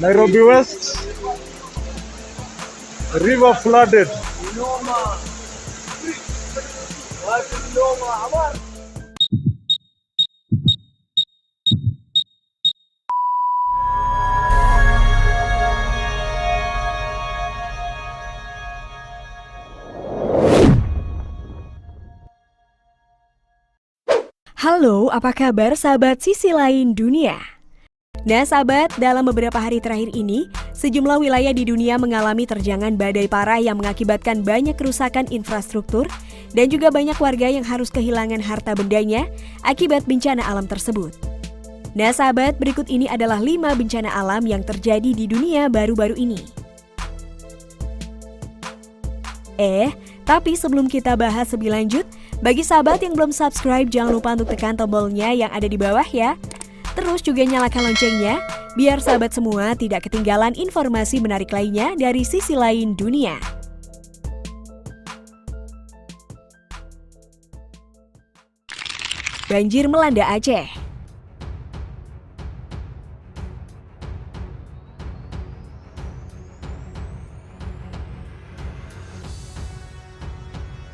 Nairobi West, river flooded. Halo, apa kabar sahabat sisi lain dunia? Nah sahabat, dalam beberapa hari terakhir ini, sejumlah wilayah di dunia mengalami terjangan badai parah yang mengakibatkan banyak kerusakan infrastruktur dan juga banyak warga yang harus kehilangan harta bendanya akibat bencana alam tersebut. Nah sahabat, berikut ini adalah 5 bencana alam yang terjadi di dunia baru-baru ini. Tapi sebelum kita bahas lebih lanjut, bagi sahabat yang belum subscribe, jangan lupa untuk tekan tombolnya yang ada di bawah ya. Terus juga nyalakan loncengnya, biar sahabat semua tidak ketinggalan informasi menarik lainnya dari sisi lain dunia. Banjir melanda Aceh.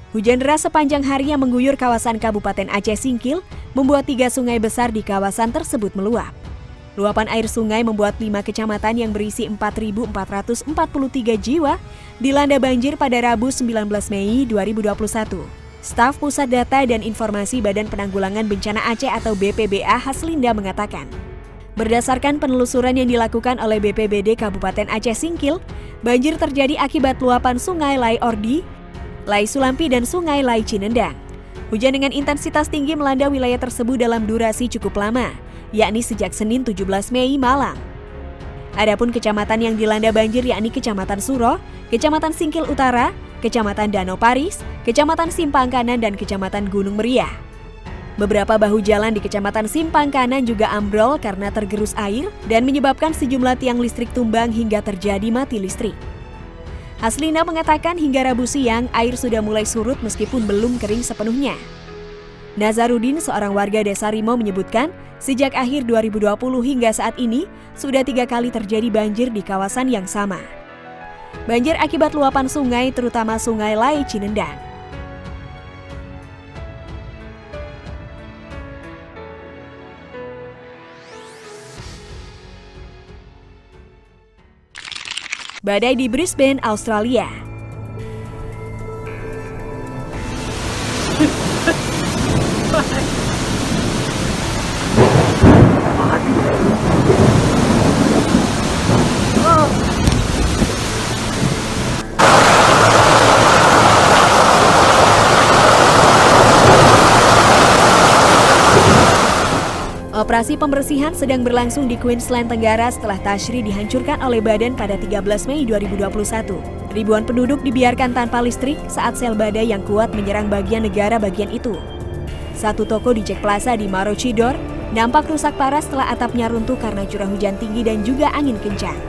Hujan deras sepanjang hari yang mengguyur kawasan Kabupaten Aceh Singkil membuat 3 sungai besar di kawasan tersebut meluap. Luapan air sungai membuat 5 kecamatan yang berisi 4.443 jiwa dilanda banjir pada Rabu 19 Mei 2021. Staf Pusat Data dan Informasi Badan Penanggulangan Bencana Aceh atau BPBA Haslinda mengatakan, berdasarkan penelusuran yang dilakukan oleh BPBD Kabupaten Aceh Singkil, banjir terjadi akibat luapan Sungai Lai Ordi, Lai Sulampi dan Sungai Lai Cinendang. Hujan dengan intensitas tinggi melanda wilayah tersebut dalam durasi cukup lama, yakni sejak Senin 17 Mei malam. Adapun kecamatan yang dilanda banjir yakni Kecamatan Suro, Kecamatan Singkil Utara, Kecamatan Danau Paris, Kecamatan Simpang Kanan dan Kecamatan Gunung Meriah. Beberapa bahu jalan di Kecamatan Simpang Kanan juga ambrol karena tergerus air dan menyebabkan sejumlah tiang listrik tumbang hingga terjadi mati listrik. Haslinda mengatakan hingga Rabu siang air sudah mulai surut meskipun belum kering sepenuhnya. Nazarudin, seorang warga Desa Rimo menyebutkan, sejak akhir 2020 hingga saat ini sudah 3 kali terjadi banjir di kawasan yang sama. Banjir akibat luapan sungai terutama Sungai Lai Cinendang. Badai di Brisbane, Australia. Operasi pembersihan sedang berlangsung di Queensland Tenggara setelah Tashri dihancurkan oleh badan pada 13 Mei 2021. Ribuan penduduk dibiarkan tanpa listrik saat sel badai yang kuat menyerang bagian negara bagian itu. Satu toko di Jack Plaza di Maroochydore nampak rusak parah setelah atapnya runtuh karena curah hujan tinggi dan juga angin kencang.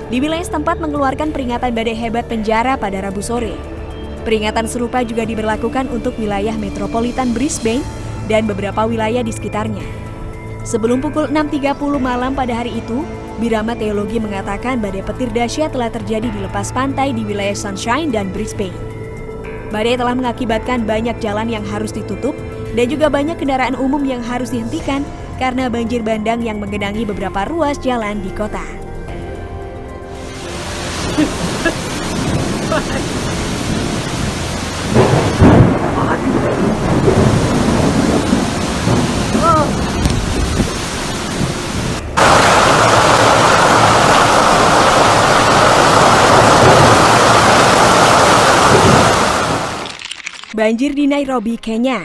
Di wilayah setempat mengeluarkan peringatan badai hebat penjara pada Rabu sore. Peringatan serupa juga diberlakukan untuk wilayah metropolitan Brisbane dan beberapa wilayah di sekitarnya. Sebelum pukul 6.30 malam pada hari itu, Birama Teologi mengatakan badai petir dahsyat telah terjadi di lepas pantai di wilayah Sunshine dan Brisbane. Badai telah mengakibatkan banyak jalan yang harus ditutup dan juga banyak kendaraan umum yang harus dihentikan karena banjir bandang yang menggenangi beberapa ruas jalan di kota. Banjir di Nairobi, Kenya.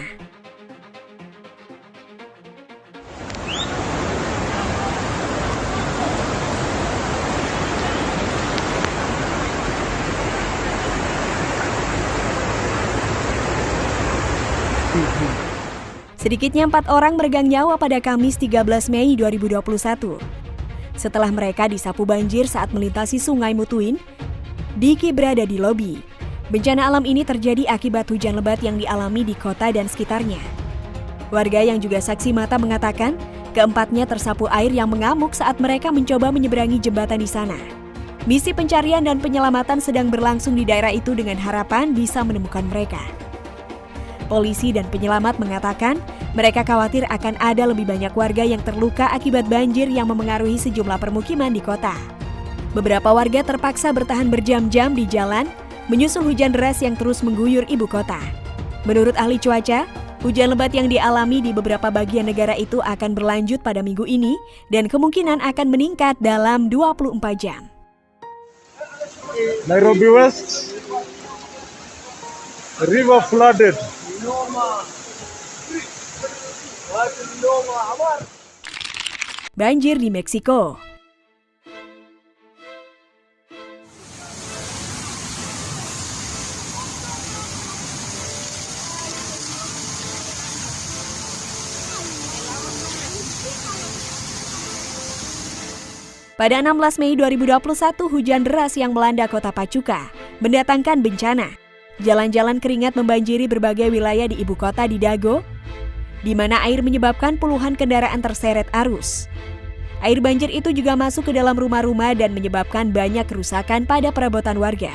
Sedikitnya 4 orang meregang nyawa pada Kamis 13 Mei 2021. Setelah mereka disapu banjir saat melintasi Sungai Mutuin, Diki berada di lobi. Bencana alam ini terjadi akibat hujan lebat yang dialami di kota dan sekitarnya. Warga yang juga saksi mata mengatakan, Keempatnya tersapu air yang mengamuk saat mereka mencoba menyeberangi jembatan di sana. Misi pencarian dan penyelamatan sedang berlangsung di daerah itu dengan harapan bisa menemukan mereka. Polisi dan penyelamat mengatakan mereka khawatir akan ada lebih banyak warga yang terluka akibat banjir yang memengaruhi sejumlah permukiman di kota. Beberapa warga terpaksa bertahan berjam-jam di jalan menyusul hujan deras yang terus mengguyur ibu kota. Menurut ahli cuaca, hujan lebat yang dialami di beberapa bagian negara itu akan berlanjut pada minggu ini dan kemungkinan akan meningkat dalam 24 jam. Nairobi West, river flooded. Banjir di Meksiko. Pada 16 Mei 2021, hujan deras yang melanda kota Pachuca mendatangkan bencana. Jalan-jalan keringat membanjiri berbagai wilayah di ibu kota di Dago, di mana air menyebabkan puluhan kendaraan terseret arus. Air banjir itu juga masuk ke dalam rumah-rumah dan menyebabkan banyak kerusakan pada perabotan warga.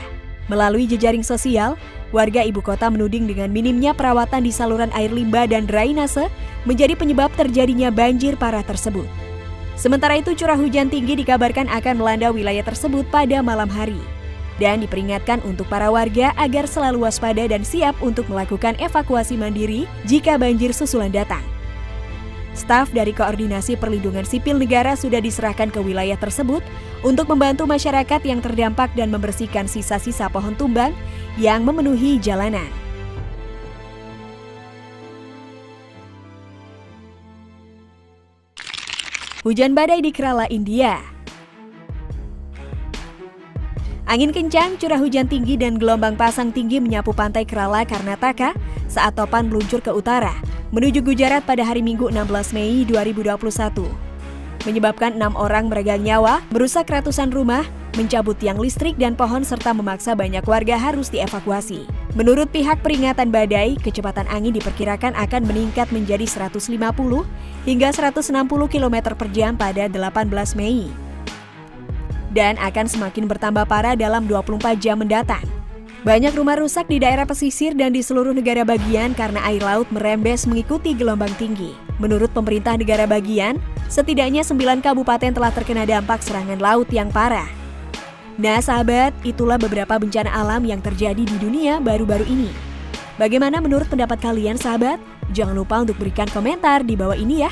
Melalui jejaring sosial, warga ibu kota menuding dengan minimnya perawatan di saluran air limbah dan drainase menjadi penyebab terjadinya banjir parah tersebut. Sementara itu, curah hujan tinggi dikabarkan akan melanda wilayah tersebut pada malam hari. Dan diperingatkan untuk para warga agar selalu waspada dan siap untuk melakukan evakuasi mandiri jika banjir susulan datang. Staf dari Koordinasi Perlindungan Sipil Negara sudah diserahkan ke wilayah tersebut untuk membantu masyarakat yang terdampak dan membersihkan sisa-sisa pohon tumbang yang memenuhi jalanan. Hujan badai di Kerala, India. Angin kencang, curah hujan tinggi, dan gelombang pasang tinggi menyapu pantai Kerala, Karnataka saat topan meluncur ke utara menuju Gujarat pada hari Minggu 16 Mei 2021. Menyebabkan 6 orang meregang nyawa, merusak ratusan rumah, mencabut tiang listrik dan pohon serta memaksa banyak warga harus dievakuasi. Menurut pihak peringatan badai, kecepatan angin diperkirakan akan meningkat menjadi 150 hingga 160 km per jam pada 18 Mei. Dan akan semakin bertambah parah dalam 24 jam mendatang. Banyak rumah rusak di daerah pesisir dan di seluruh negara bagian karena air laut merembes mengikuti gelombang tinggi. Menurut pemerintah negara bagian, setidaknya 9 kabupaten telah terkena dampak serangan laut yang parah. Nah sahabat, itulah beberapa bencana alam yang terjadi di dunia baru-baru ini. Bagaimana menurut pendapat kalian sahabat? Jangan lupa untuk berikan komentar di bawah ini ya.